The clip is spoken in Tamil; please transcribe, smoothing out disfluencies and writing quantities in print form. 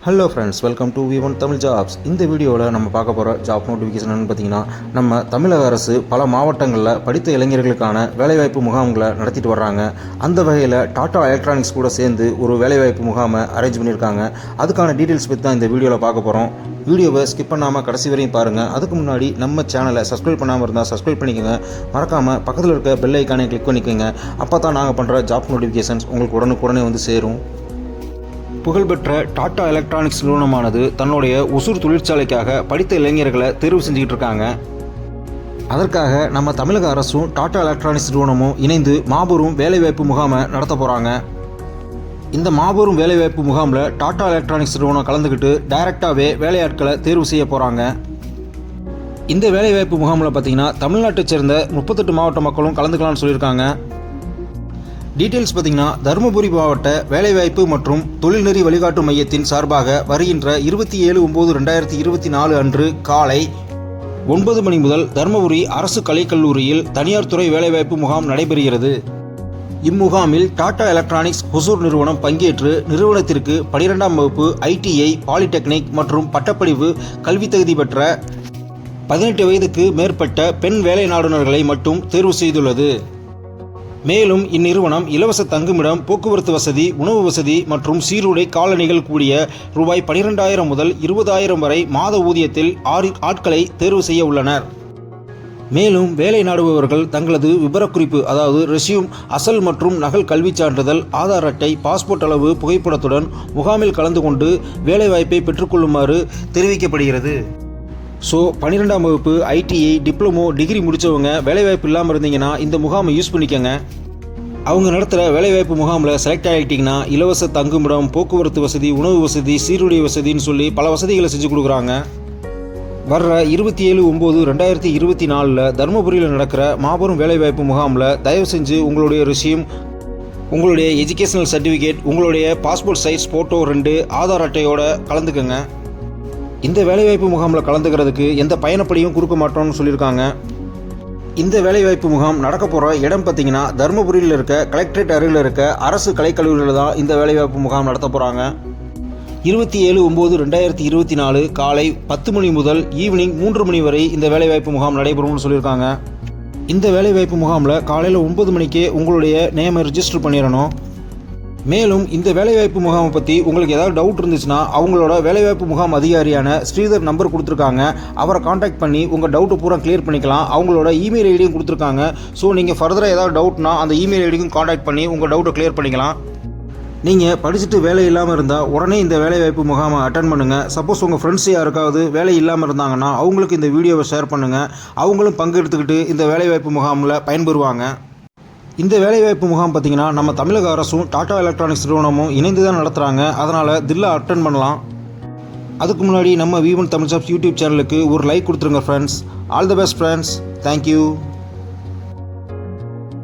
Hello friends, welcome to V1 Tamil jobs. இந்த வீடியோவில் நம்ம பார்க்க போகிற ஜாப் நோட்டிஃபிகேஷன் பார்த்தீங்கன்னா, நம்ம தமிழக அரசு பல மாவட்டங்களில் படித்த இளைஞர்களுக்கான வேலைவாய்ப்பு முகாம்களை நடத்திட்டு வர்றாங்க. அந்த வகையில் டாடா எலக்ட்ரானிக்ஸ் கூட சேர்ந்து ஒரு வேலைவாய்ப்பு முகாமை அரேஞ்ச் பண்ணியிருக்காங்க. அதுக்கான டீட்டெயில்ஸ் பற்றி தான் இந்த வீடியோவில் பார்க்க போகிறோம். வீடியோவை ஸ்கிப் பண்ணாமல் கடைசி வரையும் பாருங்கள். அதுக்கு முன்னாடி நம்ம சேனலை சப்ஸ்கிரைப் பண்ணாமல் இருந்தால் சப்ஸ்கிரைப் பண்ணிக்கோங்க. மறக்காமல் பக்கத்தில் இருக்க பெல் ஐக்கானை கிளிக் பண்ணிக்கோங்க. அப்போ தான் நாங்கள் பண்ணுற ஜாப் நோட்டிஃபிகேஷன்ஸ் உங்களுக்கு உடனுக்குடனே வந்து சேரும். புகழ்பெற்ற டாடா எலக்ட்ரானிக்ஸ் நிறுவனமானது தன்னுடைய ஒசூர் தொழிற்சாலைக்காக படித்த இளைஞர்களை தேர்வு செஞ்சுக்கிட்டு இருக்காங்க. அதற்காக நம்ம தமிழக அரசும் டாடா எலக்ட்ரானிக்ஸ் நிறுவனமும் இணைந்து மாபெரும் வேலைவாய்ப்பு முகாமை நடத்த போகிறாங்க. இந்த மாபெரும் வேலைவாய்ப்பு முகாமில் டாடா எலக்ட்ரானிக்ஸ் நிறுவனம் கலந்துக்கிட்டு டைரெக்டாகவே வேலையாட்களை தேர்வு செய்ய போகிறாங்க. இந்த வேலைவாய்ப்பு முகாமில் பார்த்திங்கன்னா தமிழ்நாட்டை சேர்ந்த 38 மாவட்ட மக்களும் கலந்துக்கலாம்னு சொல்லியிருக்காங்க. டீட்டெயில்ஸ் பார்த்திங்கன்னா, தருமபுரி மாவட்ட வேலைவாய்ப்பு மற்றும் தொழில்நெறி வழிகாட்டு மையத்தின் சார்பாக வருகின்ற 27/9/2024 அன்று காலை 9 மணி முதல் தருமபுரி அரசு கலைக்கல்லூரியில் தனியார் துறை வேலைவாய்ப்பு முகாம் நடைபெறுகிறது. இம்முகாமில் டாடா எலக்ட்ரானிக்ஸ் ஒசூர் நிறுவனம் பங்கேற்று நிறுவனத்திற்கு 12ஆம் வகுப்பு ITI, பாலிடெக்னிக் மற்றும் பட்டப்படிப்பு கல்வி தகுதி பெற்ற 18 வயதுக்கு மேற்பட்ட பெண் வேலை நாடுனர்களை மட்டும் தேர்வு செய்துள்ளது. மேலும் இந்நிறுவனம் இலவச தங்குமிடம், போக்குவரத்து வசதி, உணவு வசதி மற்றும் சீருடை காலணிகள் கூடிய ரூபாய் 12,000 முதல் 20,000 வரை மாத ஊதியத்தில் 6 ஆட்களை தேர்வு செய்ய உள்ளனர். மேலும் வேலை நாடுபவர்கள் தங்களது விபரக்குறிப்பு, அதாவது ரெஸ்யூம், அசல் மற்றும் நகல் கல்விச் சான்றிதழ், ஆதார் அட்டை, பாஸ்போர்ட் அளவு புகைப்படத்துடன் முகாமில் கலந்து கொண்டு வேலைவாய்ப்பை பெற்றுக்கொள்ளுமாறு தெரிவிக்கப்படுகிறது. ஸோ 12ஆம் வகுப்பு ITI, டிப்ளமோ, டிகிரி முடித்தவங்க வேலைவாய்ப்பு இல்லாமல் இருந்தீங்கன்னா இந்த முகாமை யூஸ் பண்ணிக்கோங்க. அவங்க நடத்துகிற வேலைவாய்ப்பு முகாமில் செலக்ட் ஆகிட்டிங்கன்னா இலவச தங்குமிடம், போக்குவரத்து வசதி, உணவு வசதி, சீருடை வசதின்னு சொல்லி பல வசதிகளை செஞ்சு கொடுக்குறாங்க. வர்ற 27/9/2024 தருமபுரியில் நடக்கிற மாபெரும் வேலைவாய்ப்பு முகாமில் தயவு செஞ்சு உங்களுடைய ரெஸ்யூம், உங்களுடைய எஜுகேஷனல் சர்டிஃபிகேட், உங்களுடைய பாஸ்போர்ட் சைஸ் ஃபோட்டோ 2, ஆதார் அட்டையோட கலந்துக்கங்க. இந்த வேலைவாய்ப்பு முகாமில் கலந்துக்கிறதுக்கு எந்த பயணப்படியும் கொடுக்க மாட்டோம்னு சொல்லியிருக்காங்க. இந்த வேலைவாய்ப்பு முகாம் நடக்க போகிற இடம் பார்த்திங்கன்னா, தருமபுரியில் இருக்க கலெக்டரேட் அருகில் இருக்க அரசு கலைக்கல்லூரியில் தான் இந்த வேலைவாய்ப்பு முகாம் நடத்த போகிறாங்க. 27/9/2024 காலை 10 மணி முதல் ஈவினிங் 3 மணி வரை இந்த வேலைவாய்ப்பு முகாம் நடைபெறும்னு சொல்லியிருக்காங்க. இந்த வேலைவாய்ப்பு முகாமில் காலையில் 9 மணிக்கே உங்களுடைய நேமை ரிஜிஸ்டர் பண்ணிடணும். மேலும் இந்த வேலைவாய்ப்பு முகாமை பற்றி உங்களுக்கு ஏதாவது டவுட் இருந்துச்சுன்னா அவங்களோட வேலைவாய்ப்பு முகாம் அதிகாரியான ஸ்ரீதர் நம்பர் கொடுத்துருக்காங்க. அவரை காண்டாக்ட் பண்ணி உங்கள் டவுட்டு பூரா கிளியர் பண்ணிக்கலாம். அவங்களோட இமெயில் ஐடியும் கொடுத்துருக்காங்க. ஸோ நீங்கள் ஃபர்தராக ஏதாவது டவுட்னா அந்த இமெயில் ஐடிக்கும் காண்டாக்ட் பண்ணி உங்கள் டவுட்டை கிளியர் பண்ணிக்கலாம். நீங்கள் படிச்சுட்டு வேலை இல்லாமல் இருந்தால் உடனே இந்த வேலைவாய்ப்பு முகாமை அட்டன் பண்ணுங்கள். சப்போஸ் உங்கள் ஃப்ரெண்ட்ஸ் யாருக்காவது வேலை இல்லாமல் இருந்தாங்கன்னா அவங்களுக்கு இந்த வீடியோவை ஷேர் பண்ணுங்கள். அவங்களும் பங்கெடுத்துக்கிட்டு இந்த வேலைவாய்ப்பு முகாமில் பயன்பெறுவாங்க. இந்த வேலைவாய்ப்பு முகாம் பார்த்திங்கன்னா, நம்ம தமிழக அரசும் டாடா எலக்ட்ரானிக்ஸ் நிறுவனமும் இணைந்து தான் நடத்துகிறாங்க. அதனால் தில்லா அட்டன் பண்ணலாம். அதுக்கு முன்னாடி நம்ம V1 தமிழ் ஜாப்ஸ் யூடியூப் சேனலுக்கு ஒரு லைக் கொடுத்துருங்க friends. All the best friends. Thank you.